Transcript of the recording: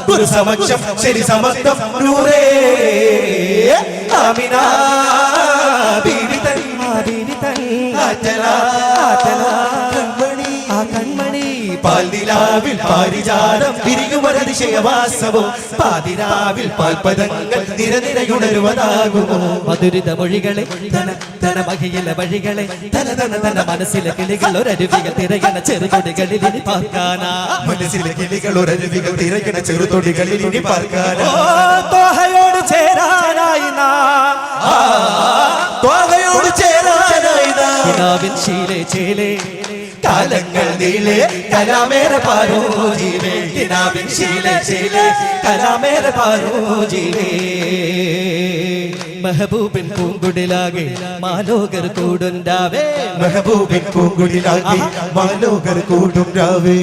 ഗുരു സമക്ഷം ശരി സമത്വം നൂറേ ആമിന ബീവി തൻ കൺമണി പാൽനിലാവിൽ പാരിജാതം വിരിയുമൊരതിശയവാസവും പാതിരാവിൽ പാൽപദങ്ങൾ നിരനിരയുണരുവതാകുമോ മധുരിത മൊഴികളെ തന മഹിയില വഴികളെ തന മനസ്സിലെ കിളികൾ ഒരരുവികൾ തിരയണ ചെറുതൊടികളിൽ ഇനി പാർക്കാനാ മനസ്സിലെ കിളികൾ ഒരരുവികൾ തിരയണ ചെറുതൊടികളിൽ ഇനി പാർക്കാനാ തോഹയോട് ചേരാനായി തോഹയോട് ചേരാനായി കിനാവിൻ ശീലേ ചേലേ കാലങ്ങൾ നീളെ കലാമേര പാരോ ജീവേ കിനാവിൻ ശീലേ ശീലേ കലാമേര പാരോ ജീവേ മെഹബൂബിൻ പൂങ്കുടിലാകെ മാലോകർ കൂടുണ്ടാവേ മെഹബൂബിൻ പൂങ്കുടിലാകെ മാലോകർ കൂടുണ്ടാവേ